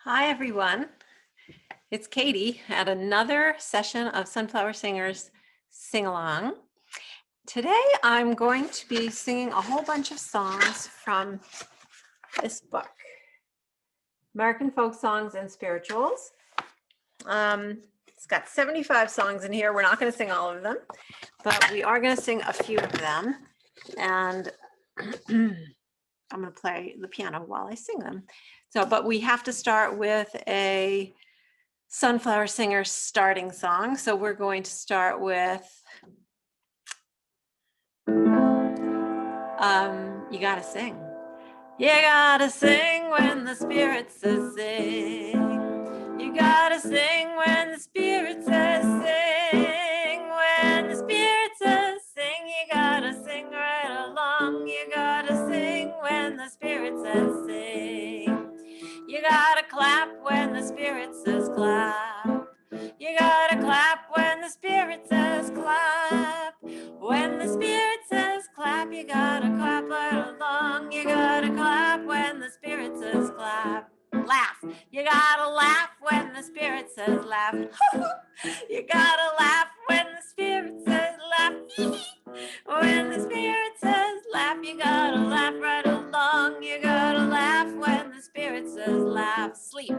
Hi, everyone. It's Katie at another session of Sunflower Singers Sing Along. Today, I'm going to be singing a whole bunch of songs from this book, American Folk Songs and Spirituals. It's got 75 songs in here. We're not going to sing all of them, but we are going to sing a few of them. And I'm going to play the piano while I sing them. But we have to start with a Sunflower Singer starting song. So we're going to start with You Gotta Sing. You gotta sing when the spirit says sing. You gotta sing when the spirit says sing. When the spirit says sing, you gotta sing right along. You gotta sing when the spirit says sing. You gotta clap when the spirit says clap. You gotta clap when the spirit says clap. When the spirit says clap, you gotta clap right along. You gotta clap when the spirit says clap. Laugh. You gotta laugh when the spirit says laugh. You gotta laugh when the spirit says laugh. When the spirit says laugh, you gotta laugh right along. You gotta laugh when the spirit says laugh. Sleep.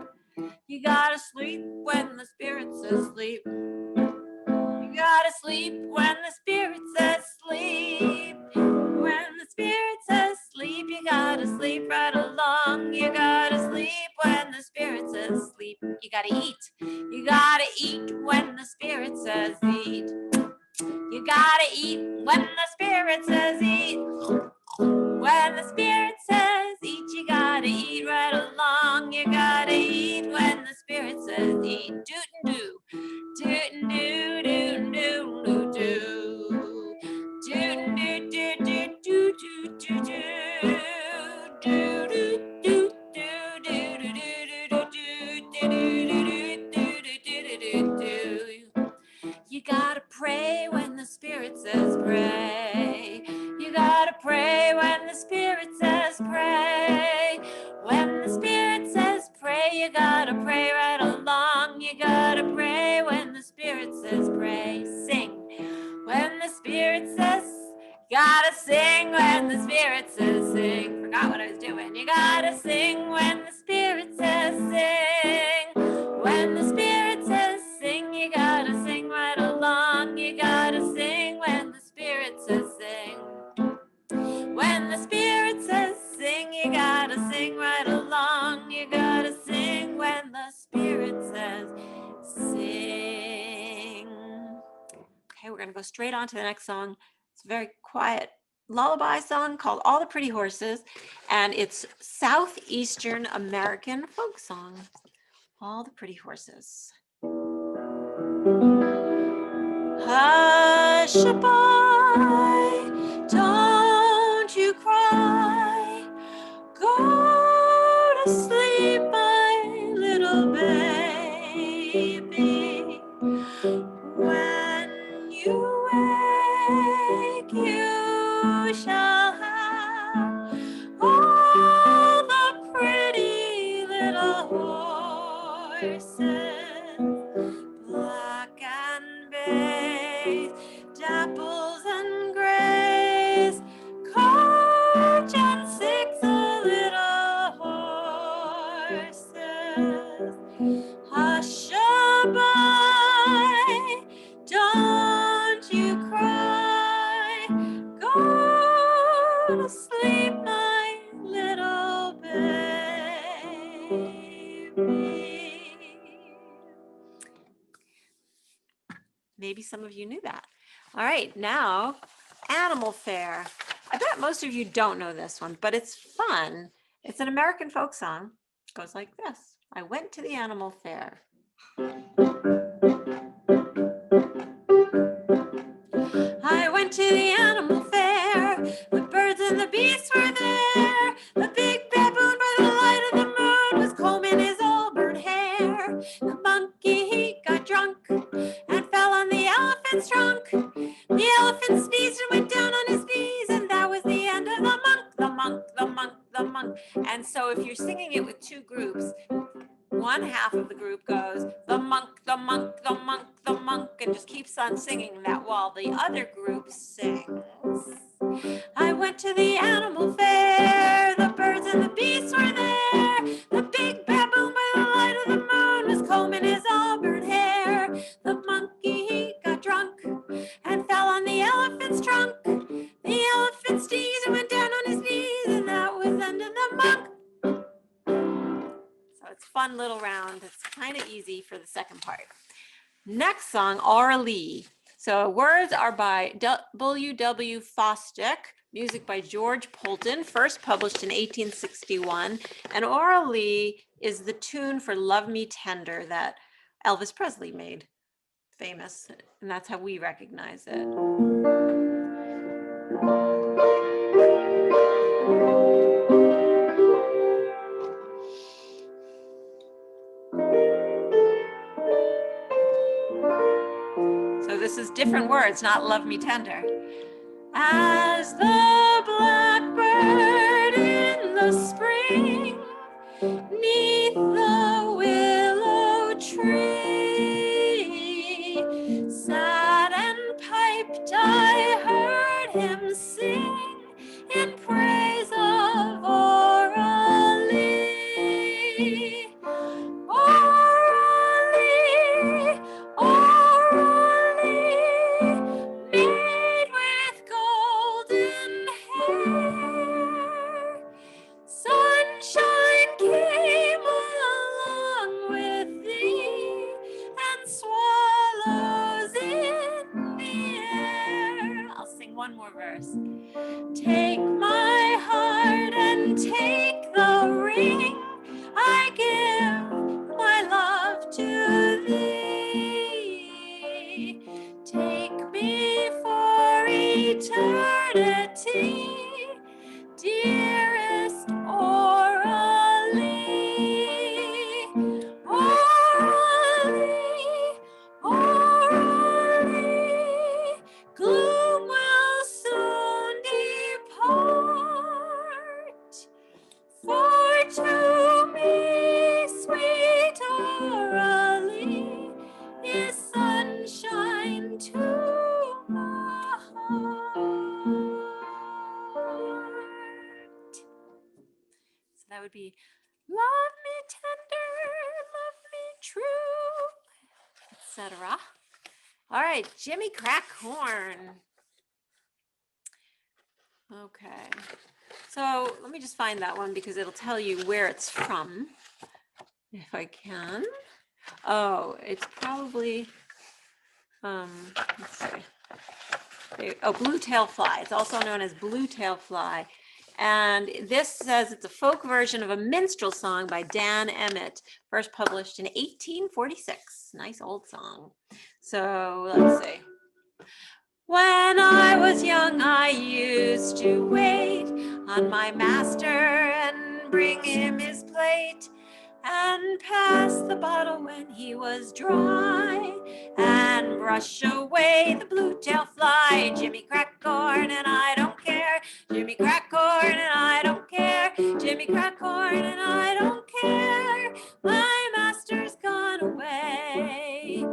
You gotta sleep when the spirit says sleep. You gotta sleep when the spirit says sleep. When the spirit says sleep, you gotta sleep right along. You gotta sleep when the spirit says sleep. You gotta eat. You gotta eat when the spirit says eat. You gotta eat when the spirit says eat. When the spirit says eat, you gotta eat right along. You gotta eat when the spirit says eat. Doot and do, doot and do, doot and do, do do. Doot and do, do do do do do do. Do do do do do do do do do. You gotta pray when the spirit says pray. You gotta pray when the spirit says pray. When the spirit says pray, you gotta pray right along. You gotta pray when the spirit says pray. Sing. When the spirit says, gotta sing when the spirit says sing. Forgot what I was doing. You gotta sing when the spirit says sing. When the spirit says sing, you gotta sing right along. You gotta sing when the spirit says sing. When the spirit says sing, you gotta sing right along. You gotta sing when the spirit says sing. Okay, we're gonna go straight on to the next song. It's a very quiet lullaby song called All the Pretty Horses, and it's Southeastern American folk song. All the Pretty Horses. Hush-a-bye, don't you cry. Go to sleep, my little baby. When you wake, you shall have all the pretty little horses, black and bays, dapples and grays, coach and six little horses. Hush-a-bye, don't you cry. Go to sleep, my little baby. Maybe some of you knew that. All right, now Animal Fair. I bet most of you don't know this one, but it's fun. It's an American folk song. It goes like this. I went to the animal fair. I went to the animal fair. The birds and the beasts were there. The big baboon by the light of the moon was combing his auburn hair. The monkey, he got drunk and fell on the elephant's trunk. The elephant sneezed and went down on his knees, and that was the end of the monk, the monk, the monk, the monk. And so if you're singing it with two groups, one half of the group goes, the monk, the monk, the monk, the monk, and just keeps on singing that while the other group sings. I went to the animal fair, the birds and the beasts were there. The big baboon by the light of the moon was combing his auburn hair. The monkey, he got drunk and fell on the elephant's trunk. The elephant sneezed and went down on his knees, and that was the end of the monk. So it's a fun little round. It's kind of easy for the second part. Next song, Aura Lee. So words are by W.W. Fosdick, music by George Poulton, first published in 1861. And Aura Lee is the tune for Love Me Tender that Elvis Presley made famous, and that's how we recognize it. So this is different words, not Love Me Tender. As the blackbird in the spring, 'neath the willow tree, sat and piped, I heard him sing in praise of Aura Lee. Aura Lee, Aura Lee, made with golden hair. Sunshine came along with thee, and swallows in the air. I'll sing one more verse. Take my heart and take the ring, I give my love to thee. Take me for eternity, dearest Aura Lee. Aura Lee, Aura Lee, gloom will soon depart, for to me sweet Aura Lee is sunshine to my heart. So that would be love me tender, love me true, etc. All right, Jimmy Crack Corn. Okay, so let me just find that one because it'll tell you where it's from, if I can. Oh, it's probably, let's see. Oh, blue-tail fly. It's also known as blue-tail fly. And this says it's a folk version of a minstrel song by Dan Emmett, first published in 1846. Nice old song. So let's see. When I was young, I used to wait on my master and bring him his plate, and pass the bottle when he was dry, and brush away the blue-tail fly. Jimmy Crack Corn and I don't care. Jimmy Crack Corn and I don't care. Jimmy Crack Corn and I don't care. My master's gone away.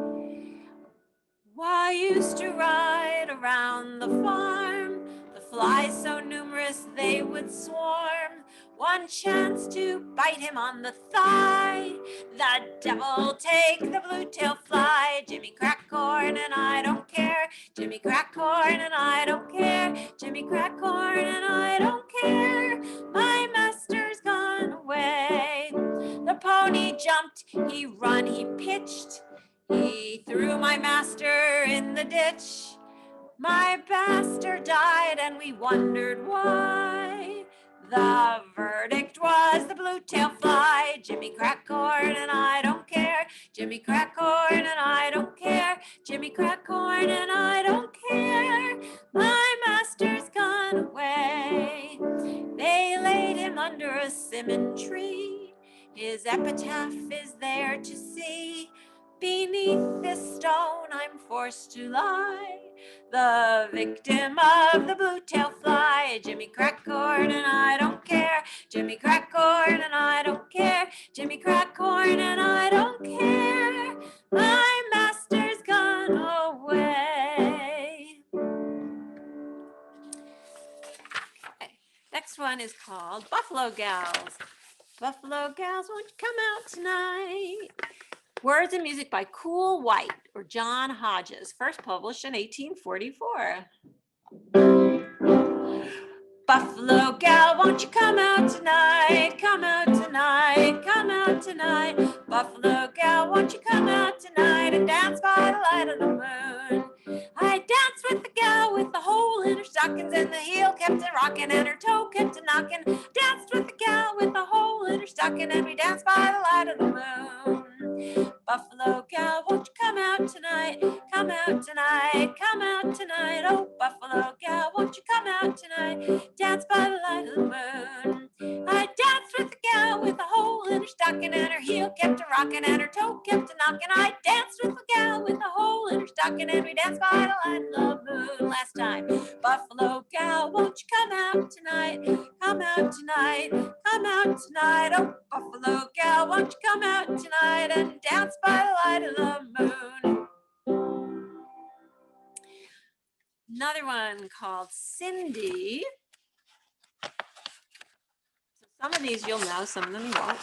Why, I used to ride around the farm, the flies so numerous they would swarm. One chance to bite him on the thigh, the devil take the blue-tail fly. Jimmy Crack Corn and I don't care. Jimmy Crack Corn and I don't care. Jimmy Crack Corn and I don't care. My master's gone away. The pony jumped, he run, he pitched. He threw my master in the ditch. My master died and we wondered why. The verdict was the blue-tail fly. Jimmy Crack Corn and I don't care. Jimmy Crack Corn and I don't care. Jimmy Crack Corn and I don't care. My master's gone away. They laid him under a simmon tree. His epitaph is there to see. Beneath this stone I'm forced to lie, the victim of the blue-tail fly. Jimmy Crack Corn and I don't care. Jimmy Crack Corn and I don't care. Jimmy cracked corn and I don't care. My master's gone away. Okay. Next one is called Buffalo Gals. Buffalo Gals, won't you come out tonight? Words and music by Cool White or John Hodges, first published in 1844. Buffalo gal, won't you come out tonight? Come out tonight, come out tonight. Buffalo gal, won't you come out tonight and dance by the light of the moon? I danced with the gal with the hole in her stockings and the heel kept a rocking and her toe kept a knocking. Danced with the gal with the hole in her stocking and we danced by the light of the moon. Buffalo gal, won't you come out tonight? Come out tonight, come out tonight. Oh, Buffalo gal, won't you come out tonight? Dance by the light of the moon. I danced with the gal with a hole in her stocking and her heel kept a rocking and her toe kept a knocking. I danced with the gal with a hole in her stocking and we danced by the light of the moon. Last time. Buffalo gal, won't you come out tonight? Come out tonight, come out tonight. Oh, Buffalo gal, won't you come out tonight and dance by the light of the moon? Another one called Cindy. Some of these you'll know, some of them you won't.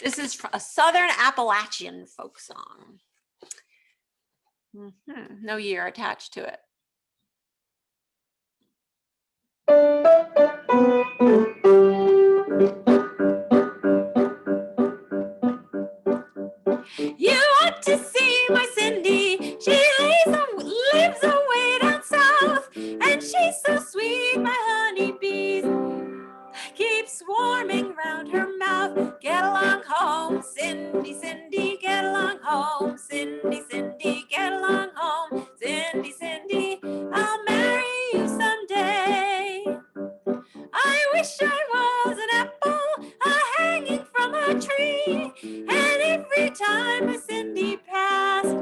This is a Southern Appalachian folk song. No year attached to it. You ought to see my Cindy. She lives away down south, and she's so sweet, my honeybees keep swarming round her mouth. Get along home, Cindy, Cindy, get along home, Cindy, Cindy, get along home, Cindy, Cindy, I'll marry you someday. I wish I was an apple hanging from a tree, and every time a Cindy passed,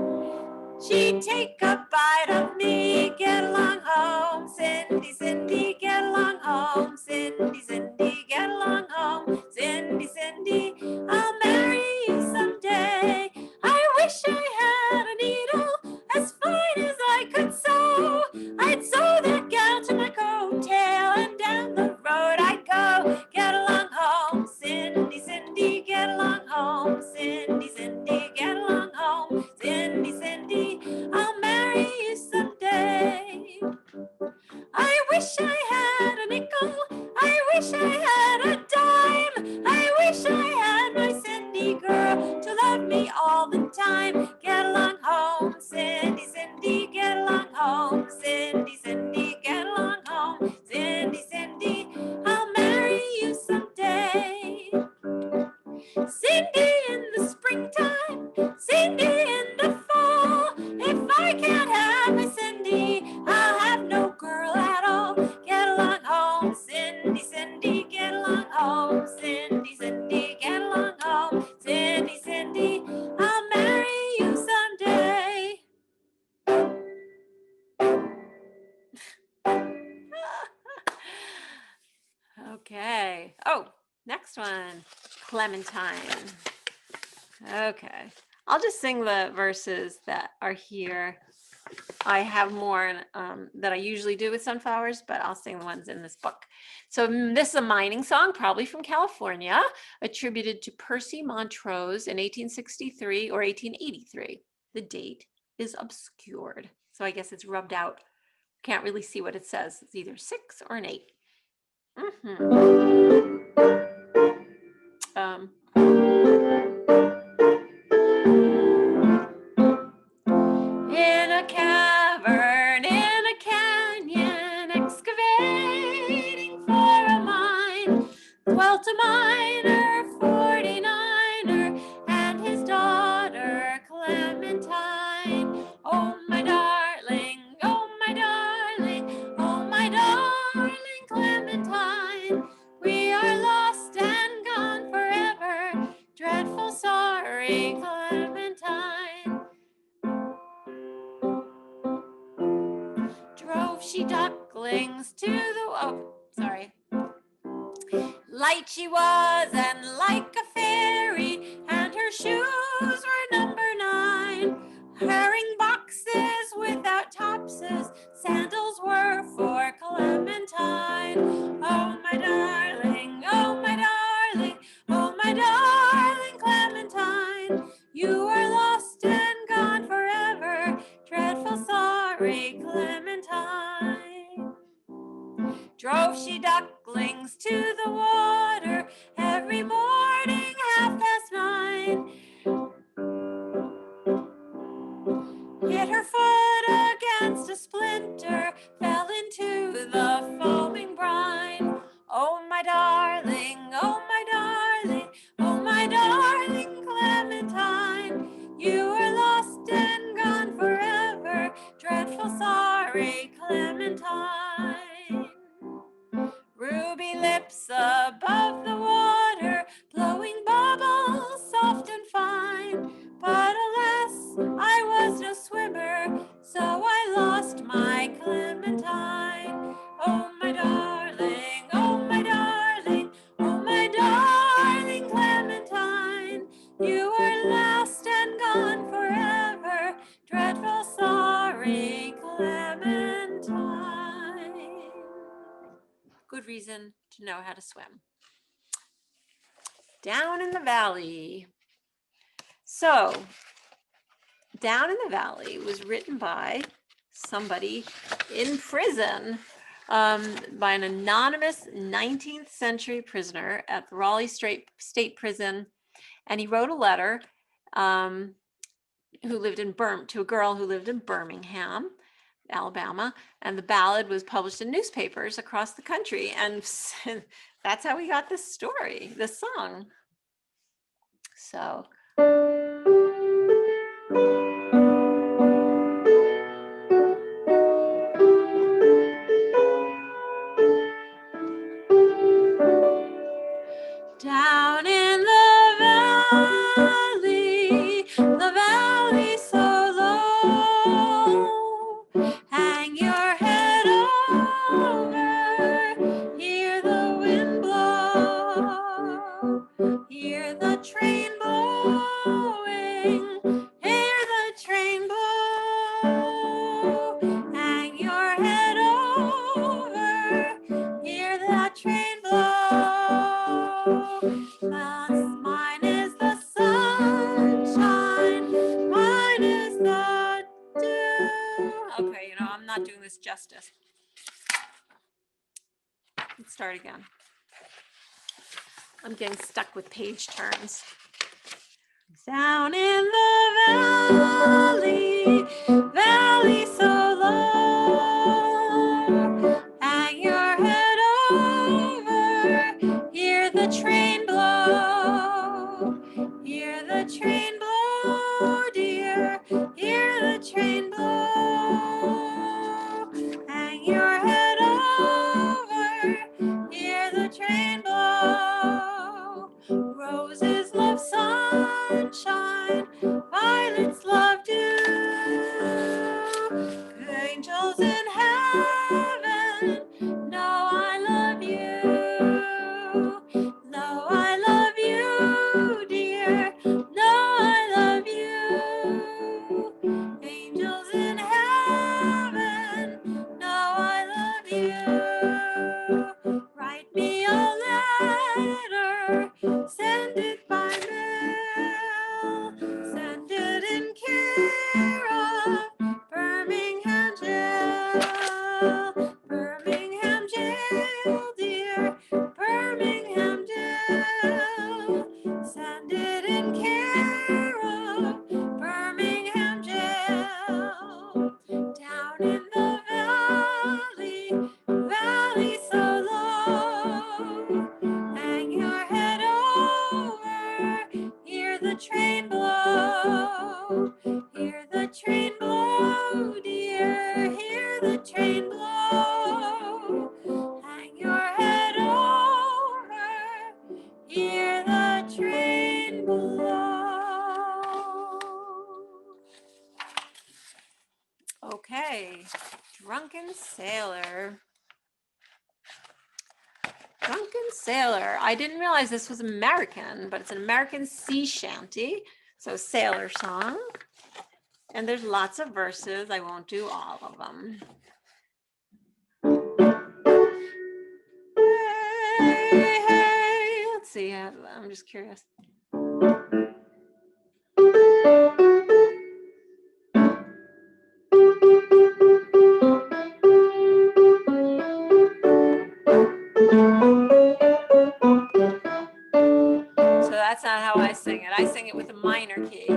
she'd take a bite of me. Get along home, Cindy, Cindy, get along home, Cindy, Cindy, get along home, Cindy, Cindy, I'll marry you someday. I wish I had a needle as fine as I could sew. I'd sew that gal to my coattail and down the road I'd go. Get along home, Cindy, Cindy, get along home, Cindy, Cindy, get along home, Cindy, Cindy, I'll marry you someday. I wish I had a nickel, I wish I had a dime, I wish I had my Cindy girl to love me all the time. Get along home, Cindy, Cindy, get along home, Cindy, Cindy, get along home, Cindy, Cindy, I'll marry you someday. Cindy in the springtime, Cindy in the fall. If I can't have my Cindy, I'll have no girl at all. Get along home, Cindy, Cindy, get along home, Cindy, Cindy, get along home, Cindy, Cindy, I'll marry you someday. Okay. Oh, next one, Clementine. Okay. I'll just sing the verses that are here. I have more that I usually do with sunflowers, but I'll sing the ones in this book. So this is a mining song, probably from California, attributed to Percy Montrose in 1863 or 1883. The date is obscured, so I guess it's rubbed out. Can't really see what it says. It's either 6 or an 8. In a cavern, in a canyon, excavating for a mine, dwelt a miner, 49er, and his daughter Clementine. Oh my darling, oh my darling, oh my darling Clementine, we are lost and gone forever, dreadful sorry Clementine. Drove she ducklings to the, light she was and like a fairy, my darling Clementine, you are lost and gone forever. Dreadful sorry Clementine. Drove she ducklings to the water every morning 9:30. Hit her foot against a splinter, fell into the foaming brine. Oh my darling, oh my darling, oh my darling Clementine, you are lost and gone forever. Dreadful sorry Clementine. Ruby lips above the water, blowing bubbles soft and fine. But alas, I was no swimmer, so I lost my Clementine. Oh my darling, oh my darling, oh my darling Clementine, you are lost and gone forever. Dreadful sorry Clementine. Good reason to know how to swim. Down in the Valley. So, Down in the Valley was written by somebody in prison, by an anonymous 19th century prisoner at the Raleigh State Prison. And he wrote a letter to a girl who lived in Birmingham, Alabama, and the ballad was published in newspapers across the country. And that's how we got this story, this song. So. Down in the valley so low, hang your head over, hear the wind blow, hear the train blowing, hear the train blow, hang your head over, hear that train blow. Mine is the sunshine, mine is the dew. Okay, I'm not doing this justice. Let's start again. I'm getting stuck with page turns. Down in the valley so low, hang your head over, hear the train blow, hear the train blow, dear, hear the train blow, hang your head over, hear the train blow, roses love sunshine, violets love dew, angels in heaven know I love you, know I love you, dear, know I love you, angels in heaven know I love you, write me a letter, send it by mail, send it in care of Birmingham jail, Birmingham jail, dear, Birmingham jail, send it in care of Birmingham jail, down in the valley so low, hang your head over, hear the train blow, hear the train blow, dear, hear the train blow, hang your head over, hear the train blow. Okay, Drunken Sailor. Drunken Sailor. I didn't realize this was American, but it's an American sea shanty, so sailor song. And there's lots of verses. I won't do all of them. Hey, hey, let's see. I'm just curious. So that's not how I sing it. I sing it with a minor key.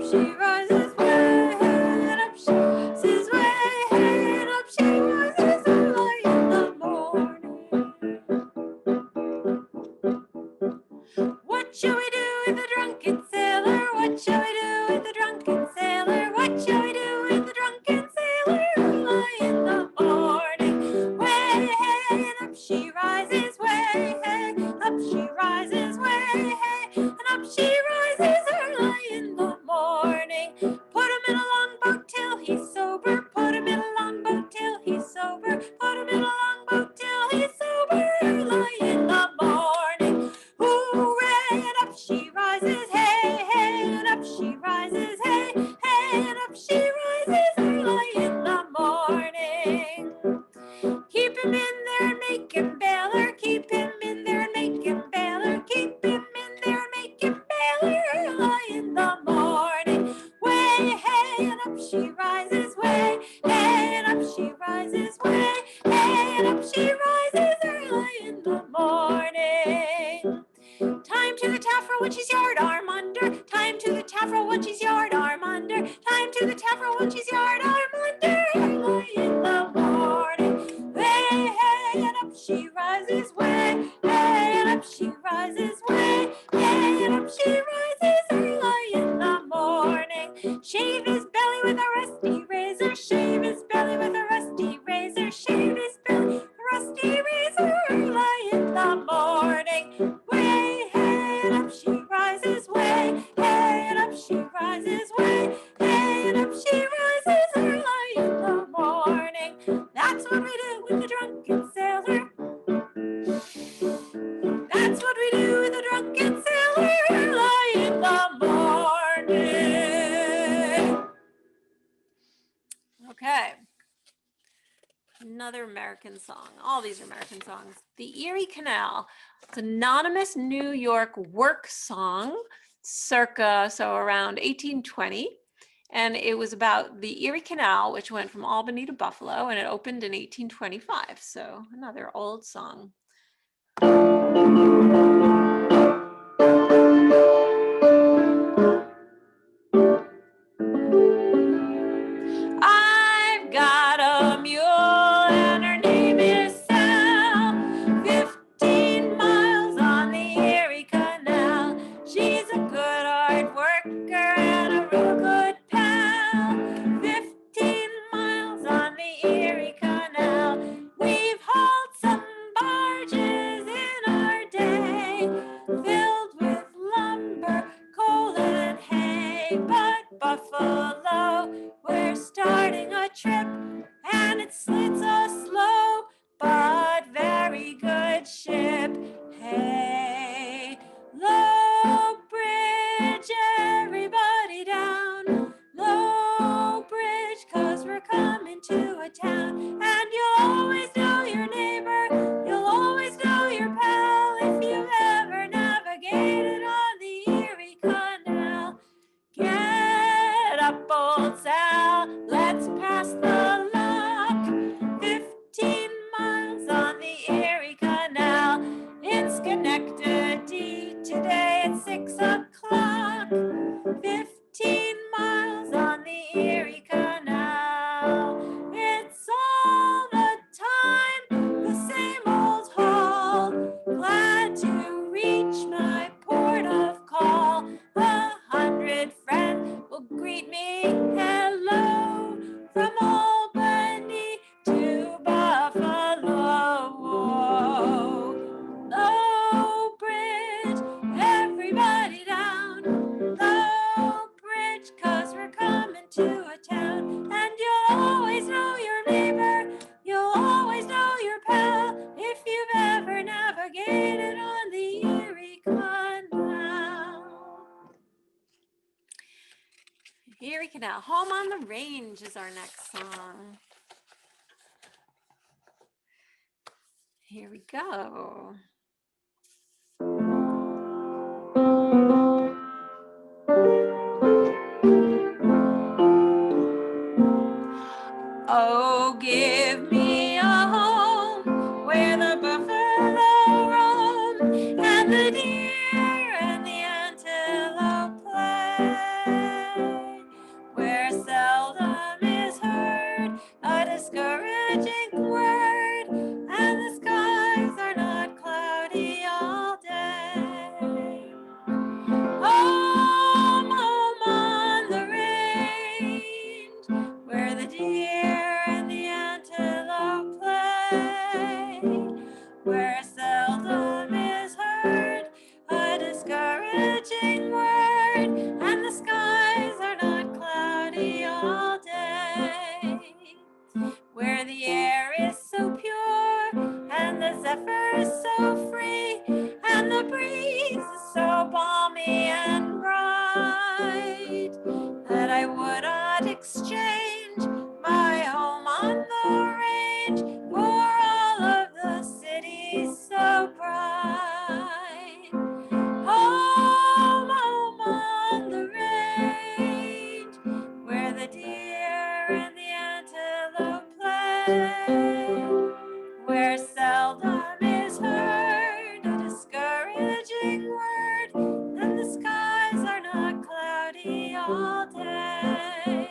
She rises way, up she rises way, up she rises early in the morning. What shall we do with the drunken sailor? What shall we do with the drunken sailor? What shall we do with the drunken sailor early in the morning? Way, hey, and up she rises way, hey, up she rises way, hey, and up she rises early in the morning. Put him in a longboat till he's sober. Put him in a longboat till he's sober. Put him in a longboat till he's sober early in the morning. Hooray, and up she rises, hey, hey, and up she rises, hey, hey, and up she rises early in the morning. Keep him in there and make him bailor. Keep him in there and make him bailor. Keep him in there and make him bailor early in the morning. Way, hey, and up she rises, way, hey, and up she rises, way, hey, and up she rises early in the morning. Time to the taffrail when she's yard arm under. Time to the taffrail when she's yard arm under. Time to the taffrail when she's yard arm under. Early in the morning. Way, hey, and up she rises, way, hey, and up she rises, way, hey, and up she rises early in the morning. Shave his belly with a rusty razor. Shave his belly with a rusty razor. Shave his belly with a rusty razor early in the morning. Way, hey, and up she rises, way, hey, and up she rises, way, hey, and up she rises early in the morning. That's what we do with the drunken sailor. That's what we do with the drunken sailor early in the morning. Okay. Another American song. All these are American songs. The Erie Canal. It's an anonymous New York work song circa, so around 1820. And it was about the Erie Canal, which went from Albany to Buffalo, and it opened in 1825. So another old song. I've got a mule and her name is Sal. 15 miles on the Erie Canal. She's a good hard worker and a real good pal. 15 miles on the Erie Canal. We've hauled some barges in our day. it out. Home on the Range is our next song. Here we go. Oh, give me a home where the buffalo roam and the deer and the antelope play, where seldom is heard a discouraging word and the skies are not cloudy all day. Home, home on the range, where the deer and the antelope play, where seldom is heard a discouraging word, and the skies are not cloudy all day, where the air is so pure and the zephyr is so free and the breeze is so balmy and bright that I would not exchange my home on the range for all of the cities so bright. Home, home on the range, where the deer and the antelope play, where seldom is heard a discouraging word, and the skies are not cloudy all day.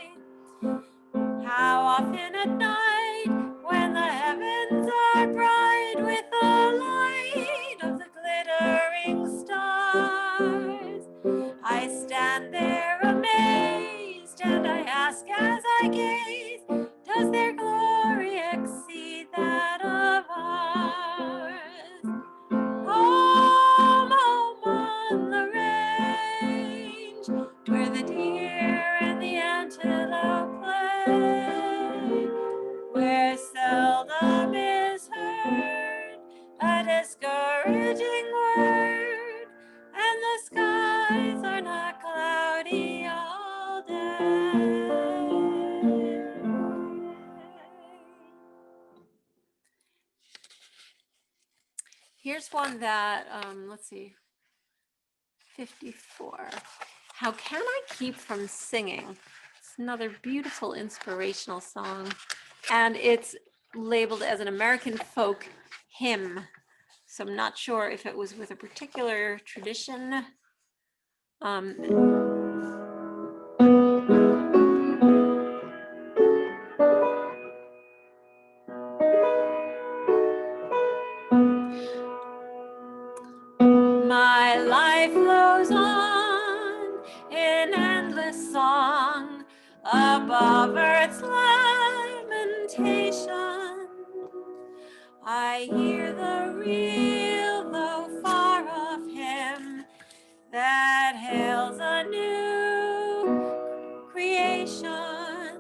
How often at night, when the heavens are bright with the light of the glittering stars, I stand there amazed and I ask as I gaze, does their glory exceed that of ours? Home, home on the range, where the deer and the antelope play, where seldom is heard a discouraging word, and the skies are not cloudy all day. Here's one that, let's see, 54. How Can I Keep from Singing? It's another beautiful inspirational song, and it's labeled as an American folk hymn. So I'm not sure if it was with a particular tradition. My life flows on in endless song above earth's lamentation. I hear the real, though far off hymn that hails a new creation.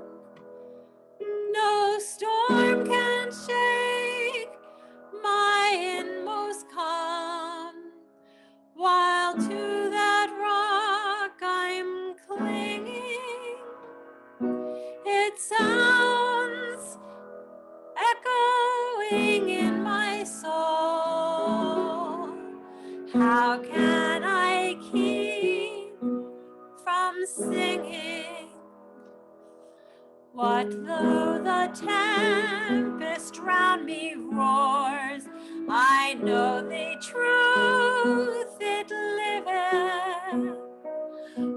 No storm can shake my inmost calm, while to that rock I'm clinging. It sounds echoing in my soul. How can I keep from singing? What though the tempest round me roars? I know the truth it liveth.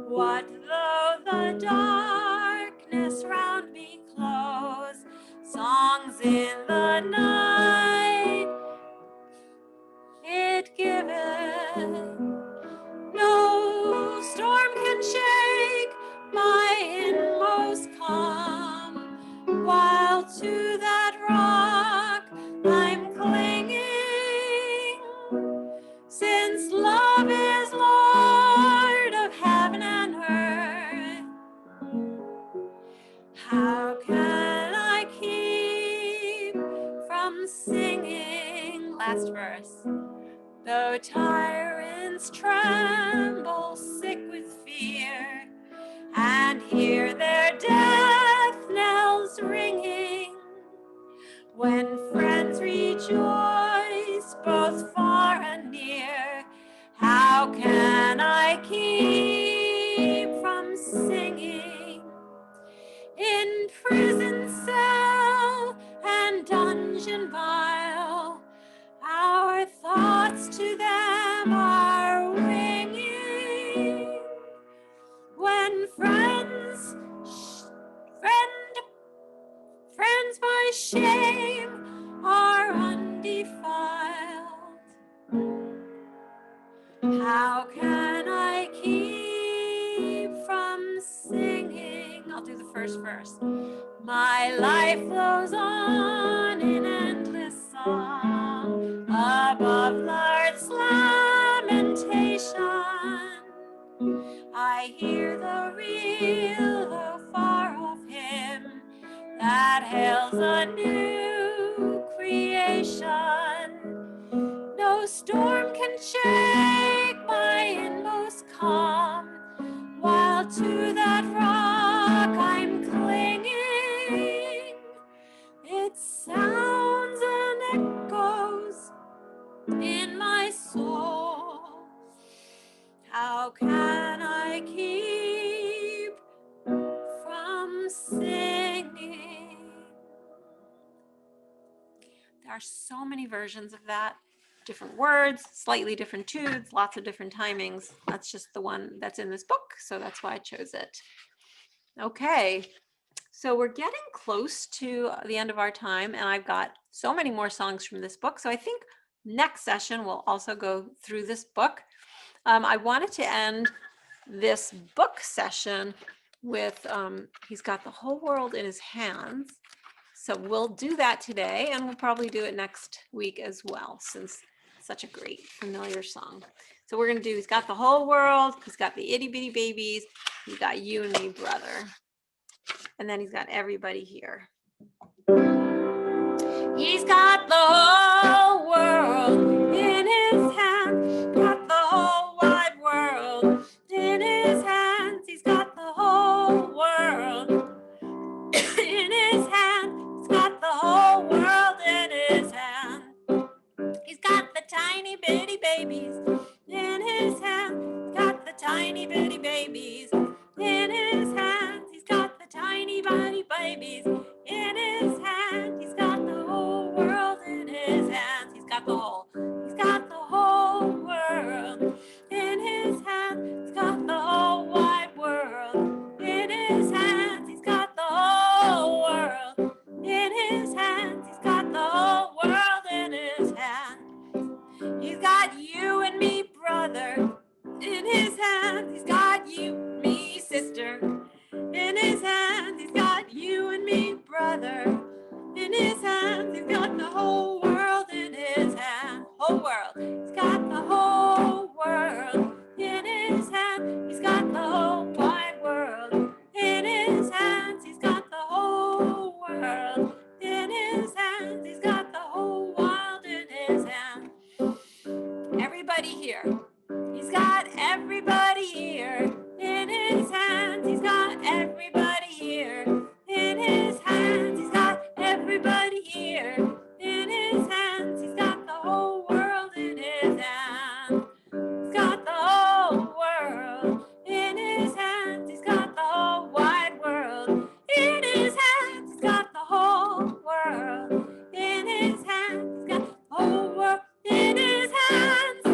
What though the darkness round me close? Songs in the night it giveth. No storm can shake my inmost calm, while to that rock I'm clinging. Since love is Lord of heaven and earth, how can I keep from singing? Last verse. Though tyrants tremble sick with fear, and hear their death knells ringing. When friends rejoice, both far and near, how can I keep from singing? In prison cell and dungeon vile, our thoughts to them are ringing. When friends by shame are undefiled, how can I keep from singing? I'll do the first verse. My life flows on in endless song above Lord's lamentation. I hear the real, though far off hymn that hails a new creation. No storm can shake my inmost calm, while to that rock I'm clinging. It sounds and echoes in my soul. How can I keep from singing? There are so many versions of that. Different words, slightly different tunes, lots of different timings. That's just the one that's in this book, so that's why I chose it. Okay, so we're getting close to the end of our time, and I've got so many more songs from this book, so I think next session we'll also go through this book. I wanted to end this book session with, he's got the whole world in his hands. So we'll do that today, and we'll probably do it next week as well, since it's such a great familiar song. So we're going to do, he's got the whole world, he's got the itty bitty babies, he's got you and me, brother. And then he's got everybody here. He's got the whole world in his hand, got the whole wide world in his hands. He's got the whole world in his hand. He's got the whole world in his hand. He's got the tiny bitty babies in his hand. He's got the tiny bitty babies in his hand. He's got the tiny bitty babies in his hand. He's got the whole world in his hands. He's got the whole world in his hand. He's got the whole wide world in his hands. He's got the whole world in his hands. He's got the whole world in his hands. He's got you and me, brother, in his hands. He's got you, me, sister, in his hands. He's got you and me, brother, in his hands. He's got the whole world in his hand. Whole world. He's got the whole world in his hand. He's got the whole wide world in his hands. He's got the whole world in his hands. He's got the whole world in his hands. Everybody here. He's got everybody here in his hands. He's got everybody here in his hands. He's got everybody here in his hands. He's got the whole world in his hands. He's got the whole world in his hands. He's got the whole wide world in his hands. He's got the whole world in his hands. He's got the whole world in his hands.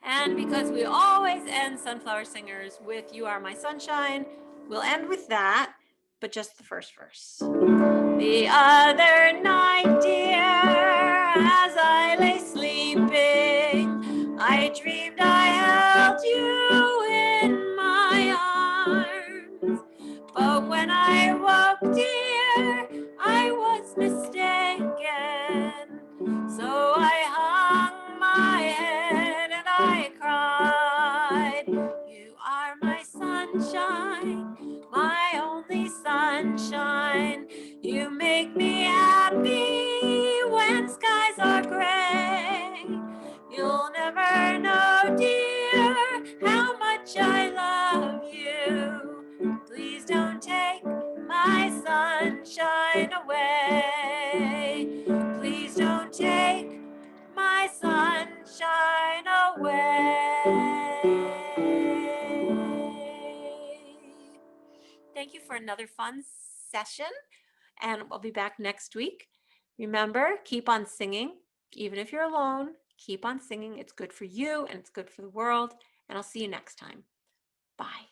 And because we always end Sunflower Singers with You Are My Sunshine, we'll end with that, but just the first verse. The other night, dear, as I lay sleeping, I dreamed I held you in my arms. But when I woke, dear, I was mistaken. So I hung my head and I cried. You are my sunshine, my only sunshine. You make me happy. another fun session, and I'll be back next week. Remember, keep on singing. Even if you're alone, keep on singing. It's good for you and it's good for the world. And I'll see you next time. Bye.